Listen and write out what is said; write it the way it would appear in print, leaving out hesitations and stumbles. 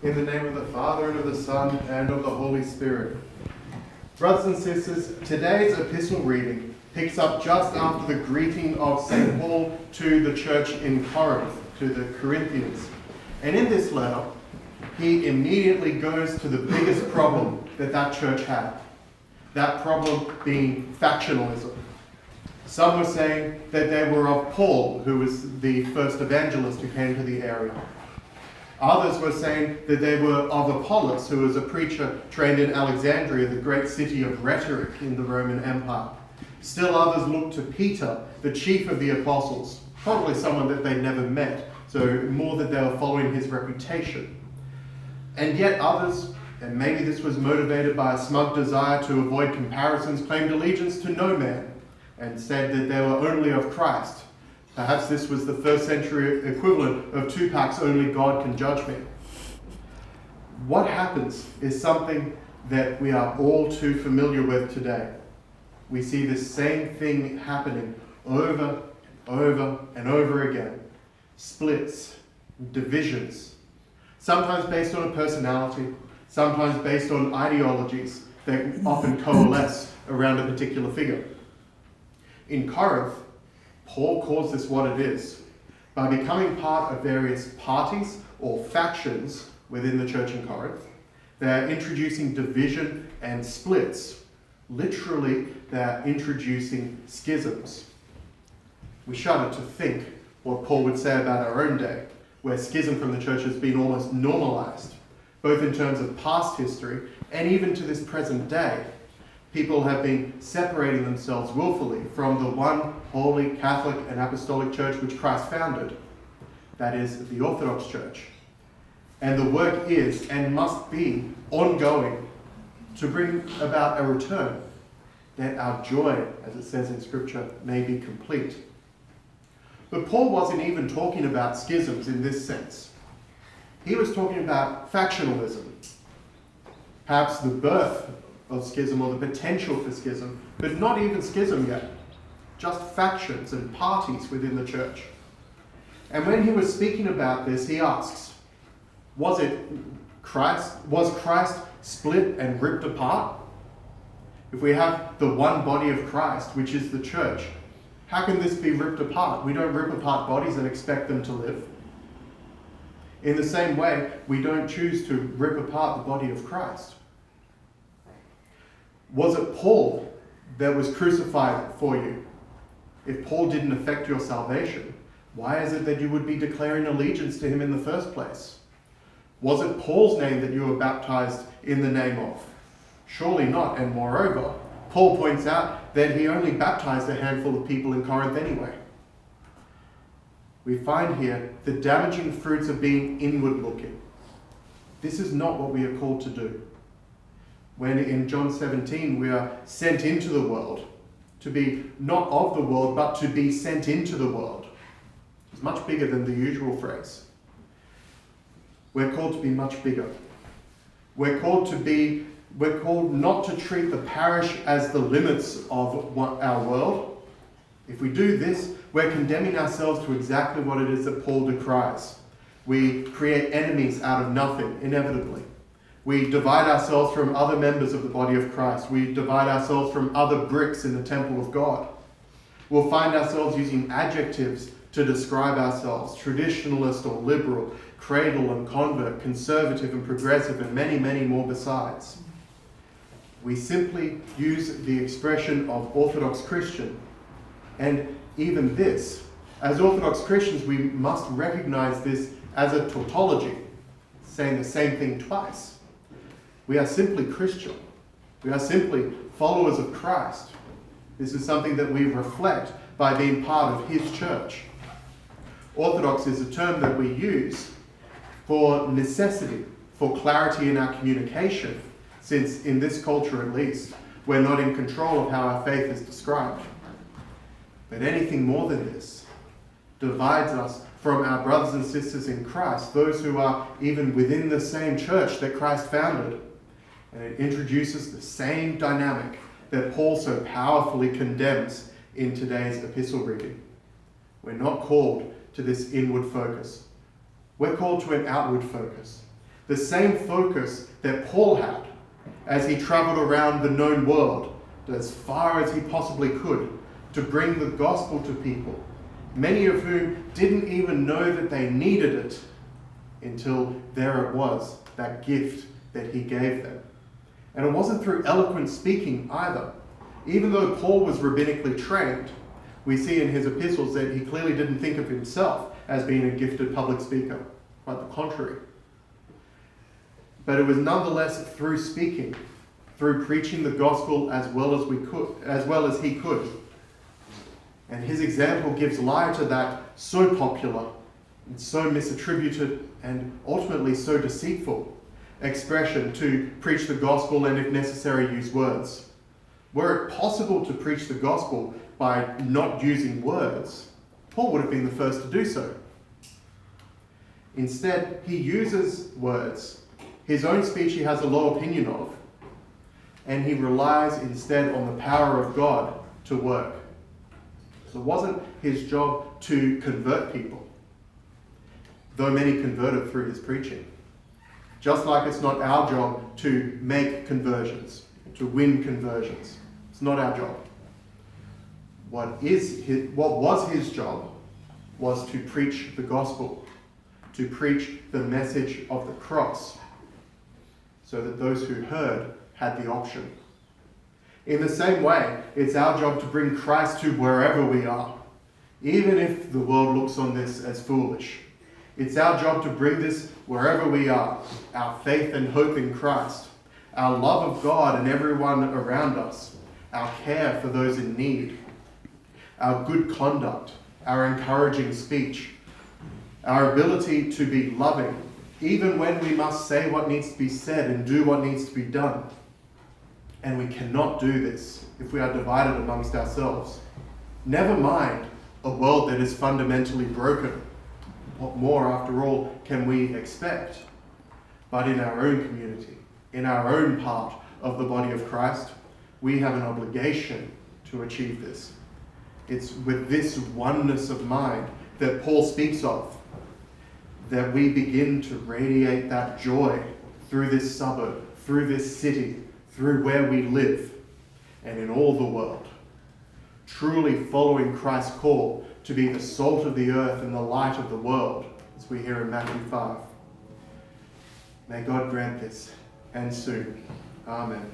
In the name of the Father, and of the Son, and of the Holy Spirit. Brothers and sisters, today's epistle reading picks up just after the greeting of St. Paul to the church in Corinth, to the Corinthians. And in this letter, he immediately goes to the biggest problem that church had. That problem being factionalism. Some were saying that they were of Paul, who was the first evangelist who came to the area. Others were saying that they were of Apollos, who was a preacher trained in Alexandria, the great city of rhetoric in the Roman Empire. Still others looked to Peter, the chief of the apostles, probably someone that they'd never met, so more that they were following his reputation. And yet others, and maybe this was motivated by a smug desire to avoid comparisons, claimed allegiance to no man and said that they were only of Christ. Perhaps this was the first century equivalent of Tupac's "Only God Can Judge Me." What happens is something that we are all too familiar with today. We see this same thing happening over and over again. Splits, divisions, sometimes based on a personality, sometimes based on ideologies that often coalesce around a particular figure. In Corinth, Paul calls this what it is. By becoming part of various parties or factions within the church in Corinth, they're introducing division and splits. Literally, they're introducing schisms. We shudder to think what Paul would say about our own day, where schism from the church has been almost normalized, both in terms of past history and even to this present day. People have been separating themselves willfully from the one holy Catholic and Apostolic Church which Christ founded. That is, the Orthodox Church. And the work is and must be ongoing to bring about a return, that our joy, as it says in Scripture, may be complete. But Paul wasn't even talking about schisms in this sense. He was talking about factionalism. Perhaps the birth of schism or the potential for schism, but not even schism yet. Just factions and parties within the church. And when he was speaking about this, he asks, was Christ split and ripped apart? If we have the one body of Christ, which is the church, how can this be ripped apart? We don't rip apart bodies and expect them to live. In the same way, we don't choose to rip apart the body of Christ. Was it Paul that was crucified for you? If Paul didn't affect your salvation, why is it that you would be declaring allegiance to him in the first place? Was it Paul's name that you were baptized in the name of? Surely not, and moreover, Paul points out that he only baptized a handful of people in Corinth anyway. We find here the damaging fruits of being inward looking. This is not what we are called to do. When in John 17 we are sent into the world, to be not of the world, but to be sent into the world. It's much bigger than the usual phrase. We're called to be much bigger. We're called not to treat the parish as the limits of our world. If we do this, we're condemning ourselves to exactly what it is that Paul decries. We create enemies out of nothing, inevitably. We divide ourselves from other members of the body of Christ. We divide ourselves from other bricks in the temple of God. We'll find ourselves using adjectives to describe ourselves: traditionalist or liberal, cradle and convert, conservative and progressive, and many, many more besides. We simply use the expression of Orthodox Christian. And even this, as Orthodox Christians, we must recognize this as a tautology, saying the same thing twice. We are simply Christian. We are simply followers of Christ. This is something that we reflect by being part of his church. Orthodox is a term that we use for necessity, for clarity in our communication, since in this culture at least, we're not in control of how our faith is described. But anything more than this divides us from our brothers and sisters in Christ, those who are even within the same church that Christ founded. And it introduces the same dynamic that Paul so powerfully condemns in today's epistle reading. We're not called to this inward focus. We're called to an outward focus. the same focus that Paul had as he traveled around the known world as far as he possibly could to bring the gospel to people, many of whom didn't even know that they needed it until there it was, that gift that he gave them. And it wasn't through eloquent speaking either. Even though Paul was rabbinically trained, we see in his epistles that he clearly didn't think of himself as being a gifted public speaker. Quite the contrary. But it was nonetheless through speaking, through preaching the gospel as well as he could. And his example gives light to that so popular and so misattributed and ultimately so deceitful expression to preach the gospel and, if necessary, use words. Were it possible to preach the gospel by not using words, Paul would have been the first to do so. Instead, he uses words. His own speech he has a low opinion of, and he relies instead on the power of God to work. So it wasn't his job to convert people, though many converted through his preaching. Just like it's not our job to make conversions, to win conversions. It's not our job. What was his job was to preach the gospel, to preach the message of the cross, so that those who heard had the option. In the same way, it's our job to bring Christ to wherever we are, even if the world looks on this as foolish. It's our job to bring this wherever we are, our faith and hope in Christ, our love of God and everyone around us, our care for those in need, our good conduct, our encouraging speech, our ability to be loving, even when we must say what needs to be said and do what needs to be done. And we cannot do this if we are divided amongst ourselves. Never mind a world that is fundamentally broken. What more, after all, can we expect? But in our own community, in our own part of the body of Christ, we have an obligation to achieve this. It's with this oneness of mind that Paul speaks of, that we begin to radiate that joy through this suburb, through this city, through where we live, and in all the world. Truly following Christ's call to be the salt of the earth and the light of the world, as we hear in Matthew 5. May God grant this, and soon. Amen.